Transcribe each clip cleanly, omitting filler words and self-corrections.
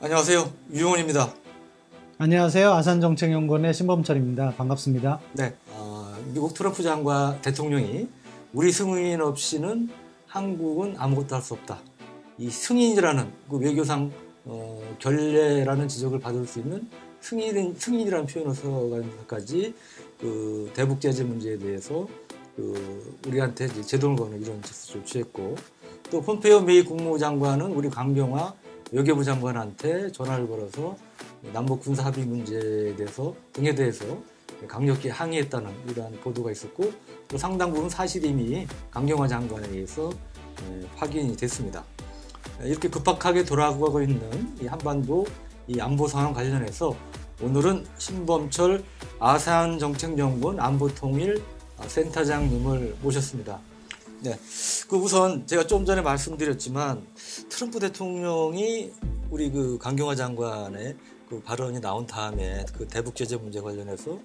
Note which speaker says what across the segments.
Speaker 1: 안녕하세요. 유용원입니다.
Speaker 2: 안녕하세요. 아산정책연구원의 신범철입니다. 반갑습니다.
Speaker 1: 네, 미국 트럼프 장관 대통령이 우리 승인 없이는 한국은 아무것도 할 수 없다. 이 승인이라는 그 외교상 결례라는 지적을 받을 수 있는 승인이라는 표현을 써가지고까지 그 대북 제재 문제에 대해서 우리한테 이제 제동을 거는 이런 짓을 취했고, 또 폼페이오 미 국무부 장관은 우리 강경화 외교부 장관한테 전화를 걸어서 남북 군사 합의 문제에 대해서 등에 대해서 강력히 항의했다는 이러한 보도가 있었고, 또 상당 부분 사실이 이미 강경화 장관에 의해서 확인이 됐습니다. 이렇게 급박하게 돌아가고 있는 이 한반도 이 안보 상황 관련해서 오늘은 신범철 아산정책연구원 안보통일 센터장님을 모셨습니다. 네, 우선 제가 좀 전에 말씀드렸지만 트럼프 대통령이 우리 그 강경화 장관의 그 발언이 나온 다음에 그 대북 제재 문제 관련해서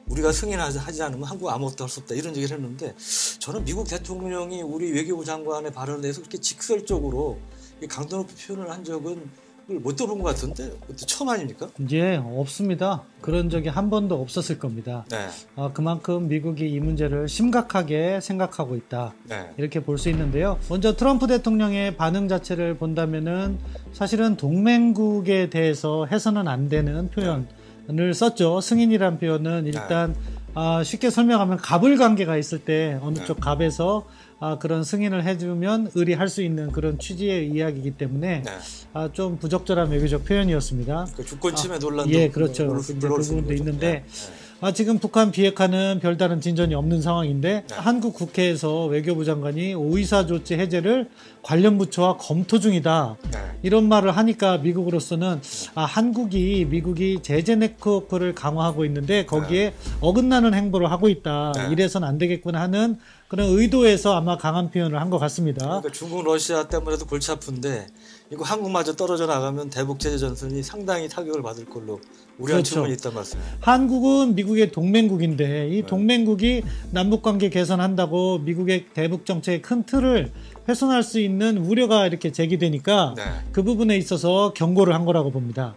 Speaker 1: 우리가 승인하지 않으면 한국 아무것도 할 수 없다 이런 얘기를 했는데, 저는 미국 대통령이 우리 외교부 장관의 발언에 대해서 그렇게 직설적으로 강도 높은 표현을 한 적은 못 들어본 것 같은데 처음 아닙니까?
Speaker 2: 이제 없습니다. 그런 적이 한 번도 없었을 겁니다.
Speaker 1: 네.
Speaker 2: 그만큼 미국이 이 문제를 심각하게 생각하고 있다.
Speaker 1: 네.
Speaker 2: 이렇게 볼 수 있는데요. 먼저 트럼프 대통령의 반응 자체를 본다면은 사실은 동맹국에 대해서 해서는 안 되는 표현을 썼죠. 승인이란 표현은 일단 쉽게 설명하면 갑을 관계가 있을 때 어느 쪽 갑에서 그런 승인을 해주면 의리할 수 있는 그런 취지의 이야기이기 때문에 좀 부적절한 외교적 표현이었습니다.
Speaker 1: 그 주권 침해 논란도
Speaker 2: 예, 그렇죠. 그 부분도 있는데 지금 북한 비핵화는 별다른 진전이 없는 상황인데 한국 국회에서 외교부 장관이 오이사 조치 해제를 관련 부처와 검토 중이다. 이런 말을 하니까 미국으로서는 미국이 제재 네트워크를 강화하고 있는데 거기에 어긋나는 행보를 하고 있다. 이래서는 안 되겠구나 하는 그런 의도에서 아마 강한 표현을 한 것 같습니다.
Speaker 1: 그러니까 중국, 러시아 때문에도 골치 아픈데 이거 한국마저 떨어져 나가면 대북 제재 전선이 상당히 타격을 받을 걸로 우려한 측면이 있단 말씀이에요.
Speaker 2: 한국은 미국의 동맹국인데 이 동맹국이 남북관계 개선한다고 미국의 대북 정책의 큰 틀을 훼손할 수 있는 우려가 이렇게 제기되니까 그 부분에 있어서 경고를 한 거라고 봅니다.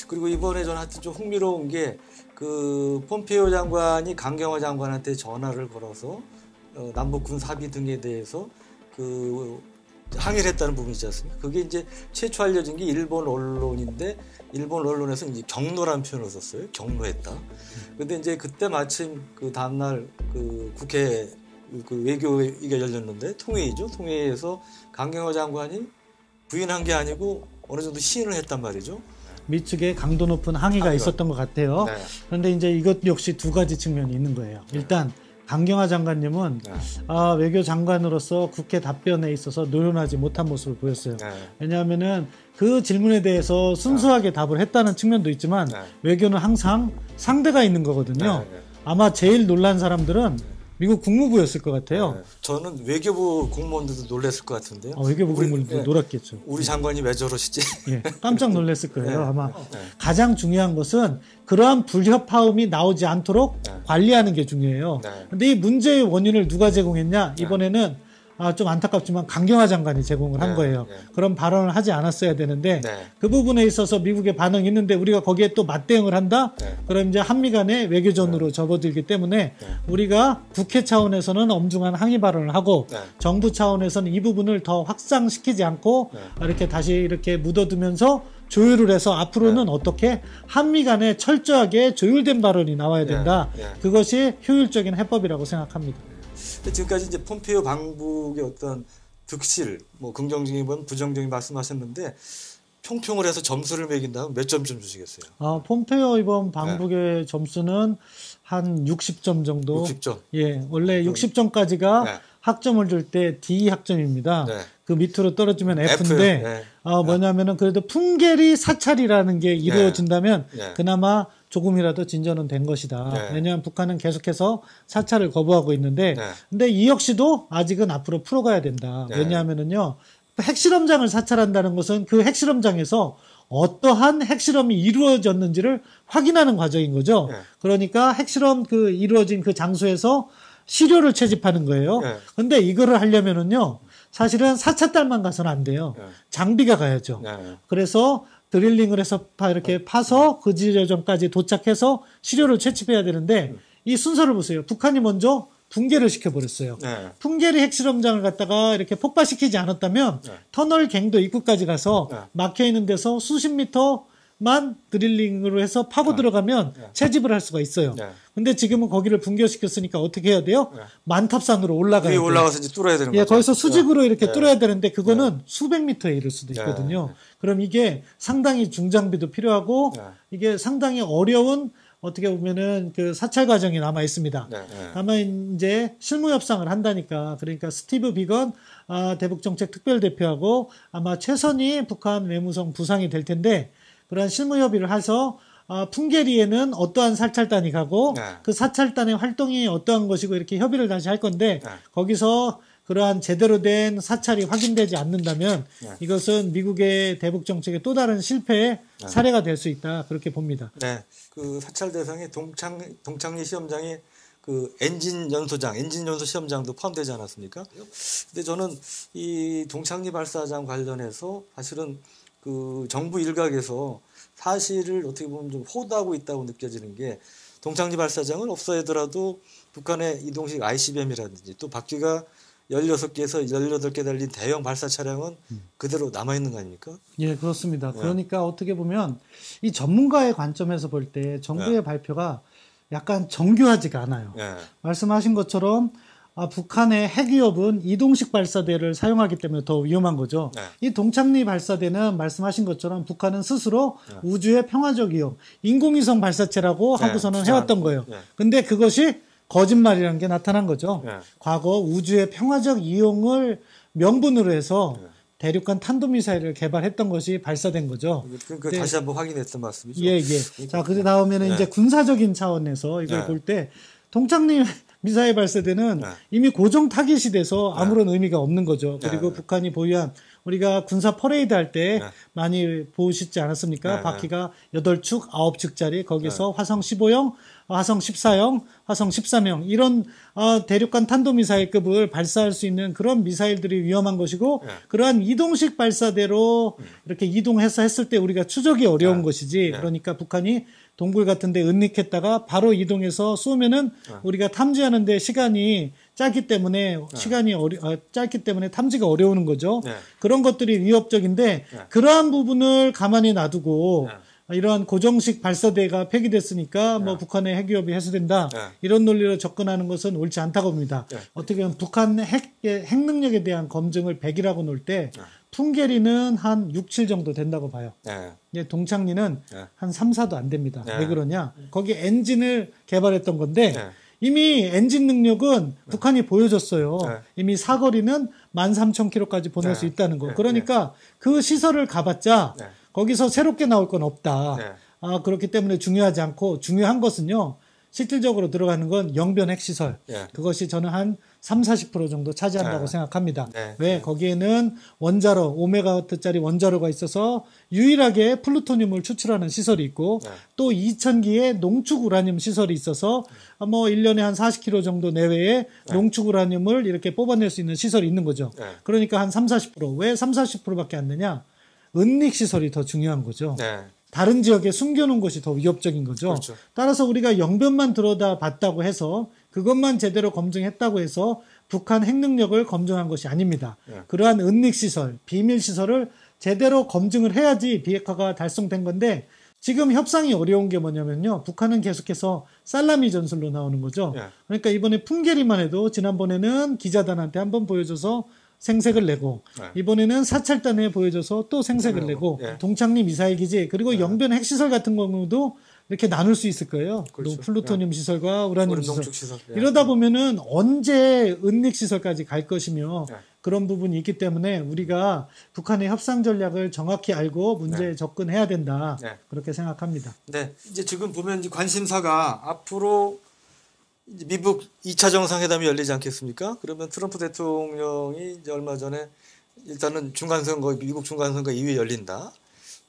Speaker 1: 그리고 이번에 저는 하여튼 좀 흥미로운 게 그 폼페이오 장관이 강경화 장관한테 전화를 걸어서 남북 군사 합의 등에 대해서 그 항의를 했다는 부분이 있지 않습니까? 그게 이제 최초 알려진 게 일본 언론인데, 일본 언론에서 이제 경로라는 표현을 썼어요. 경로했다. 근데 이제 그때 마침 그 다음날 그 국회 그 외교위가 열렸는데 통회의죠. 통회의에서 강경화 장관이 부인한 게 아니고 어느 정도 시인을 했단 말이죠.
Speaker 2: 미측에 강도 높은 항의가 있었던 것 같아요. 그런데 이제 이것 역시 두 가지 측면이 있는 거예요. 일단 강경화 장관님은 외교 장관으로서 국회 답변에 있어서 노련하지 못한 모습을 보였어요. 왜냐하면은 그 질문에 대해서 순수하게 답을 했다는 측면도 있지만 외교는 항상 상대가 있는 거거든요. 아마 제일 놀란 사람들은 미국 국무부였을 것 같아요.
Speaker 1: 저는 외교부 공무원들도 놀랐을 것 같은데요.
Speaker 2: 외교부 공무원들도 놀랐겠죠.
Speaker 1: 우리 장관이 왜 저러시지?
Speaker 2: 예, 깜짝 놀랐을 거예요. 아마 가장 중요한 것은 그러한 불협화음이 나오지 않도록 관리하는 게 중요해요. 근데 이 문제의 원인을 누가 제공했냐? 이번에는 좀 안타깝지만 강경화 장관이 제공을 한 거예요. 그런 발언을 하지 않았어야 되는데 그 부분에 있어서 미국의 반응이 있는데 우리가 거기에 또 맞대응을 한다? 그럼 이제 한미 간의 외교전으로 접어들기 때문에 우리가 국회 차원에서는 엄중한 항의 발언을 하고 정부 차원에서는 이 부분을 더 확장시키지 않고 이렇게 다시 이렇게 묻어두면서 조율을 해서 앞으로는 어떻게 한미 간에 철저하게 조율된 발언이 나와야 된다. 그것이 효율적인 해법이라고 생각합니다.
Speaker 1: 지금까지 이제 폼페이오 방북의 어떤 득실, 뭐 긍정적인 부정적인 말씀하셨는데 총평을 해서 점수를 매긴다면 몇 점 좀 주시겠어요?
Speaker 2: 폼페이오 이번 방북의 점수는 한 60점 정도.
Speaker 1: 60점.
Speaker 2: 예, 원래 60점까지가 학점을 줄 때 D 학점입니다. 그 밑으로 떨어지면 F인데 뭐냐면은 그래도 풍계리 사찰이라는 게 이루어진다면 그나마 조금이라도 진전은 된 것이다. 왜냐하면 북한은 계속해서 사찰을 거부하고 있는데 근데 이 역시도 아직은 앞으로 풀어가야 된다. 왜냐하면은요, 핵실험장을 사찰한다는 것은 그 핵실험장에서 어떠한 핵실험이 이루어졌는지를 확인하는 과정인 거죠. 그러니까 핵실험 이루어진 그 장소에서 시료를 채집하는 거예요. 근데 이거를 하려면은요, 사실은 사찰단만 가서는 안 돼요. 장비가 가야죠. 그래서 드릴링을 해서 이렇게 파서 그 지점까지 도착해서 시료를 채집해야 되는데 이 순서를 보세요. 북한이 먼저 붕괴를 시켜버렸어요. 풍계리 핵실험장을 갖다가 이렇게 폭파시키지 않았다면 터널 갱도 입구까지 가서 막혀있는 데서 수십 미터만 드릴링으로 해서 파고 들어가면 채집을 할 수가 있어요. 근데 지금은 거기를 붕괴시켰으니까 어떻게 해야 돼요? 만탑산으로 올라가야 돼요.
Speaker 1: 올라가서 이제 뚫어야 되는 거죠.
Speaker 2: 거기서 수직으로 이렇게 뚫어야 되는데 그거는 수백 미터에 이를 수도 있거든요. 그럼 이게 상당히 중장비도 필요하고 이게 상당히 어려운 어떻게 보면은 그 사찰 과정이 남아 있습니다. 다만 이제 실무 협상을 한다니까 그러니까 스티브 비건 대북정책 특별대표하고 아마 최선희 북한 외무성 부상이 될 텐데 그러한 실무 협의를 해서 풍계리에는 어떠한 사찰단이 가고 그 사찰단의 활동이 어떠한 것이고 이렇게 협의를 다시 할 건데 거기서 그러한 제대로 된 사찰이 확인되지 않는다면 이것은 미국의 대북 정책의 또 다른 실패의 사례가 될 수 있다 그렇게 봅니다.
Speaker 1: 네, 그 사찰 대상에 동창리 시험장에 그 엔진 연소 시험장도 포함되지 않았습니까? 근데 저는 이 동창리 발사장 관련해서 사실은 그 정부 일각에서 사실을 어떻게 보면 좀 호도하고 있다고 느껴지는 게 동창리 발사장을 없애더라도 북한의 이동식 ICBM이라든지 또 바퀴가 16개에서 18개 달린 대형 발사 차량은 그대로 남아있는 거 아닙니까?
Speaker 2: 예, 그렇습니다. 그러니까 어떻게 보면 이 전문가의 관점에서 볼 때 정부의 발표가 약간 정교하지가 않아요. 말씀하신 것처럼 북한의 핵위협은 이동식 발사대를 사용하기 때문에 더 위험한 거죠. 이 동창리 발사대는 말씀하신 것처럼 북한은 스스로 우주의 평화적 이용, 인공위성 발사체라고 하고서는 해왔던 거예요. 근데 그것이 거짓말이라는 게 나타난 거죠. 과거 우주의 평화적 이용을 명분으로 해서 대륙간 탄도미사일을 개발했던 것이 발사된 거죠.
Speaker 1: 그러니까 다시 한번 확인했던 말씀이죠.
Speaker 2: 예. 자, 그 다음에는 이제 군사적인 차원에서 이걸 볼 때 동창리 미사일 발사대는 이미 고정 타깃이 돼서 아무런 의미가 없는 거죠. 그리고 북한이 보유한 우리가 군사 퍼레이드 할 때 많이 보시지 않았습니까? 바퀴가 8축, 9축짜리 거기서 화성 15형, 화성 14형, 화성 13형 이런 대륙간 탄도미사일급을 발사할 수 있는 그런 미사일들이 위험한 것이고 그러한 이동식 발사대로 이렇게 이동해서 했을 때 우리가 추적이 어려운 것이지 그러니까 북한이 동굴 같은 데 은닉했다가 바로 이동해서 쏘면은 우리가 탐지하는데 시간이 짧기 때문에 짧기 때문에 탐지가 어려우는 거죠. 그런 것들이 위협적인데 그러한 부분을 가만히 놔두고 이러한 고정식 발사대가 폐기됐으니까 뭐 북한의 핵위협이 해소된다 이런 논리로 접근하는 것은 옳지 않다고 봅니다. 어떻게 보면 북한 핵 능력에 대한 검증을 100이라고 놓을 때 풍계리는 한 6, 7 정도 된다고 봐요. 동창리는 한 3, 4도 안 됩니다. 왜 그러냐? 거기 엔진을 개발했던 건데 이미 엔진 능력은 북한이 보여줬어요. 이미 사거리는 13,000km까지 보낼 수 있다는 거. 그러니까 그 시설을 가봤자 거기서 새롭게 나올 건 없다. 그렇기 때문에 중요하지 않고 중요한 것은요. 실질적으로 들어가는 건 영변 핵시설. 그것이 저는 한 30-40% 정도 차지한다고 생각합니다. 왜? 거기에는 원자로, 5메가와트짜리 원자로가 있어서 유일하게 플루토늄을 추출하는 시설이 있고 또 2000기의 농축 우라늄 시설이 있어서 뭐 1년에 한 40kg 정도 내외에 농축 우라늄을 이렇게 뽑아낼 수 있는 시설이 있는 거죠. 그러니까 한 30-40%. 왜 30-40%밖에 안 되냐? 은닉 시설이 더 중요한 거죠. 다른 지역에 숨겨놓은 것이 더 위협적인 거죠. 그렇죠. 따라서 우리가 영변만 들여다봤다고 해서 그것만 제대로 검증했다고 해서 북한 핵 능력을 검증한 것이 아닙니다. 그러한 은닉시설, 비밀시설을 제대로 검증을 해야지 비핵화가 달성된 건데 지금 협상이 어려운 게 뭐냐면요. 북한은 계속해서 살라미 전술로 나오는 거죠. 그러니까 이번에 풍계리만 해도 지난번에는 기자단한테 한번 보여줘서 생색을 내고 이번에는 사찰단에 보여줘서 또 생색을 내고 동창리 미사일 기지 그리고 영변 핵시설 같은 경우도 이렇게 나눌 수 있을 거예요. 그렇죠. 플루토늄 시설과 우라늄 시설. 이러다 보면은 언제 은닉 시설까지 갈 것이며 그런 부분이 있기 때문에 우리가 북한의 협상 전략을 정확히 알고 문제에 접근해야 된다. 그렇게 생각합니다.
Speaker 1: 네, 이제 지금 보면 이제 관심사가 앞으로 미국 2차 정상회담이 열리지 않겠습니까? 그러면 트럼프 대통령이 이제 얼마 전에 일단은 미국 중간선거 이후에 열린다.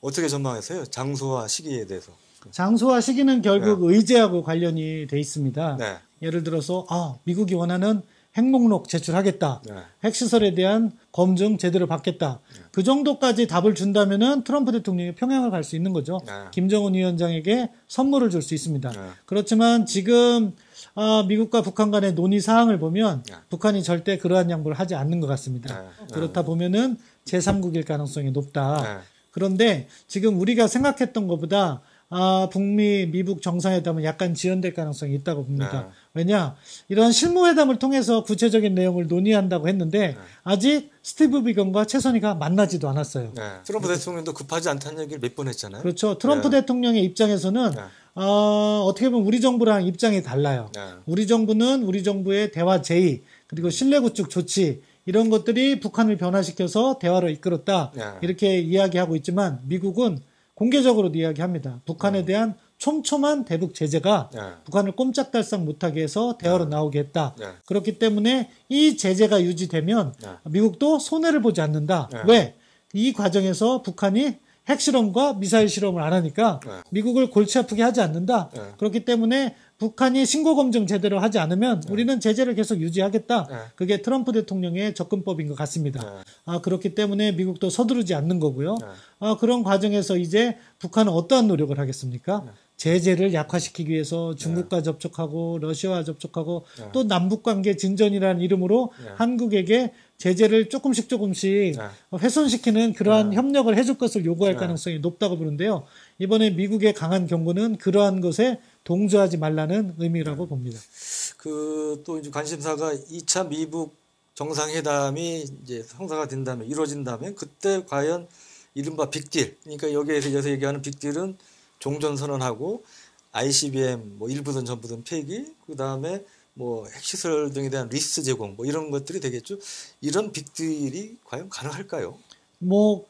Speaker 1: 어떻게 전망하세요? 장소와 시기에 대해서.
Speaker 2: 장소와 시기는 결국 의제하고 관련이 돼 있습니다. 예를 들어서 미국이 원하는 핵목록 제출하겠다.
Speaker 1: 네.
Speaker 2: 핵시설에 대한 검증 제대로 받겠다.
Speaker 1: 네.
Speaker 2: 그 정도까지 답을 준다면은 트럼프 대통령이 평양을 갈 수 있는 거죠.
Speaker 1: 네.
Speaker 2: 김정은 위원장에게 선물을 줄 수 있습니다.
Speaker 1: 네.
Speaker 2: 그렇지만 지금 미국과 북한 간의 논의 사항을 보면
Speaker 1: 네.
Speaker 2: 북한이 절대 그러한 양보를 하지 않는 것 같습니다.
Speaker 1: 네.
Speaker 2: 그렇다 보면은 제3국일 가능성이 높다.
Speaker 1: 네.
Speaker 2: 그런데 지금 우리가 생각했던 것보다 북미, 미북 정상회담은 약간 지연될 가능성이 있다고 봅니다.
Speaker 1: 네.
Speaker 2: 왜냐? 이런 실무회담을 통해서 구체적인 내용을 논의한다고 했는데
Speaker 1: 네.
Speaker 2: 아직 스티브 비건과 최선희가 만나지도 않았어요.
Speaker 1: 네. 트럼프 대통령도 급하지 않다는 얘기를 몇 번 했잖아요.
Speaker 2: 그렇죠. 트럼프
Speaker 1: 네.
Speaker 2: 대통령의 입장에서는
Speaker 1: 네.
Speaker 2: 어떻게 보면 우리 정부랑 입장이 달라요.
Speaker 1: 네.
Speaker 2: 우리 정부는 우리 정부의 대화 제의 그리고 신뢰 구축 조치 이런 것들이 북한을 변화시켜서 대화를 이끌었다.
Speaker 1: 네.
Speaker 2: 이렇게 이야기하고 있지만 미국은 공개적으로도 이야기합니다. 북한에 대한 촘촘한 대북 제재가
Speaker 1: 네.
Speaker 2: 북한을 꼼짝달싹 못하게 해서 대화로 나오게 했다.
Speaker 1: 네.
Speaker 2: 그렇기 때문에 이 제재가 유지되면
Speaker 1: 네.
Speaker 2: 미국도 손해를 보지 않는다.
Speaker 1: 네.
Speaker 2: 왜? 이 과정에서 북한이 핵실험과 미사일 실험을 안 하니까
Speaker 1: 네.
Speaker 2: 미국을 골치 아프게 하지 않는다.
Speaker 1: 네.
Speaker 2: 그렇기 때문에 북한이 신고검증 제대로 하지 않으면 우리는 제재를 계속 유지하겠다.
Speaker 1: 네.
Speaker 2: 그게 트럼프 대통령의 접근법인 것 같습니다.
Speaker 1: 네.
Speaker 2: 그렇기 때문에 미국도 서두르지 않는 거고요.
Speaker 1: 네.
Speaker 2: 그런 과정에서 이제 북한은 어떠한 노력을 하겠습니까?
Speaker 1: 네.
Speaker 2: 제재를 약화시키기 위해서 중국과 접촉하고 러시아와 접촉하고
Speaker 1: 네.
Speaker 2: 또 남북관계 진전이라는 이름으로
Speaker 1: 네.
Speaker 2: 한국에게 제재를 조금씩 훼손시키는 그러한 협력을 해줄 것을 요구할 가능성이 높다고 보는데요. 이번에 미국의 강한 경고는 그러한 것에 동조하지 말라는 의미라고 봅니다.
Speaker 1: 또 이제 관심사가 2차 미북 정상회담이 이제 성사가 된다면 이루어진다면 그때 과연 이른바 빅딜, 그러니까 여기에서 얘기하는 빅딜은 종전선언하고 ICBM 뭐 일부든 전부든 폐기, 그 다음에 뭐 핵시설 등에 대한 리스 제공 뭐 이런 것들이 되겠죠. 이런 빅딜이 과연 가능할까요?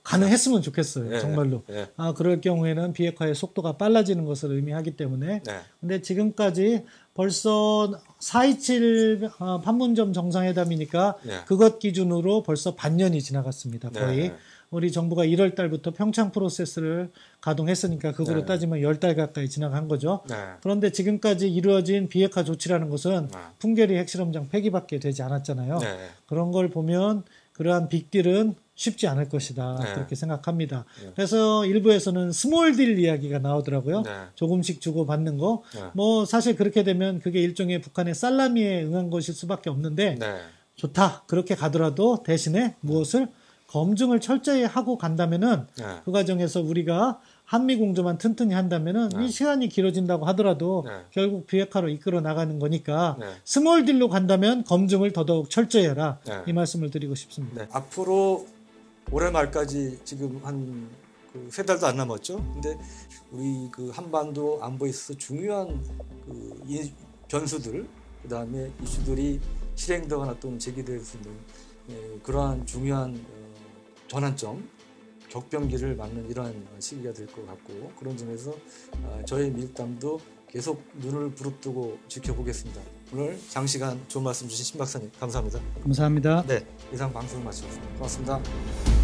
Speaker 2: 가능했으면 좋겠어요.
Speaker 1: 네,
Speaker 2: 정말로.
Speaker 1: 네.
Speaker 2: 그럴 경우에는 비핵화의 속도가 빨라지는 것을 의미하기 때문에.
Speaker 1: 네.
Speaker 2: 근데 지금까지 벌써 4.27 판문점 정상회담이니까
Speaker 1: 네.
Speaker 2: 그것 기준으로 벌써 반년이 지나갔습니다. 거의.
Speaker 1: 네.
Speaker 2: 우리 정부가 1월 달부터 평창 프로세스를 가동했으니까 그거로
Speaker 1: 네.
Speaker 2: 따지면 10달 가까이 지나간 거죠.
Speaker 1: 네.
Speaker 2: 그런데 지금까지 이루어진 비핵화 조치라는 것은 풍계리 핵실험장 폐기밖에 되지 않았잖아요.
Speaker 1: 네.
Speaker 2: 그런 걸 보면 그러한 빅딜은 쉽지 않을 것이다.
Speaker 1: 네.
Speaker 2: 그렇게 생각합니다.
Speaker 1: 네.
Speaker 2: 그래서 일부에서는 스몰딜 이야기가 나오더라고요.
Speaker 1: 네.
Speaker 2: 조금씩 주고받는 거.
Speaker 1: 네.
Speaker 2: 사실 그렇게 되면 그게 일종의 북한의 살라미에 응한 것일 수밖에 없는데
Speaker 1: 네.
Speaker 2: 좋다. 그렇게 가더라도 대신에 무엇을 검증을 철저히 하고 간다면은
Speaker 1: 네.
Speaker 2: 그 과정에서 우리가 한미 공조만 튼튼히 한다면은 이 시간이 길어진다고 하더라도 결국 비핵화로 이끌어 나가는 거니까 스몰 딜로 간다면 검증을 더더욱 철저히 해라. 이 말씀을 드리고 싶습니다.
Speaker 1: 네. 앞으로 올해 말까지 지금 한 3달도 안 남았죠. 근데 우리 한반도 안보에 있어서 중요한 변수들, 그 다음에 이슈들이 실행되거나 또는 제기될 수 있는 그러한 중요한 전환점, 격변기를 맞는 이러한 시기가 될 것 같고, 그런 점에서 저희 미국담도 계속 눈을 부릅뜨고 지켜보겠습니다. 오늘 장시간 좋은 말씀 주신 신 박사님 감사합니다.
Speaker 2: 감사합니다.
Speaker 1: 네, 이상 방송을 마치겠습니다. 고맙습니다.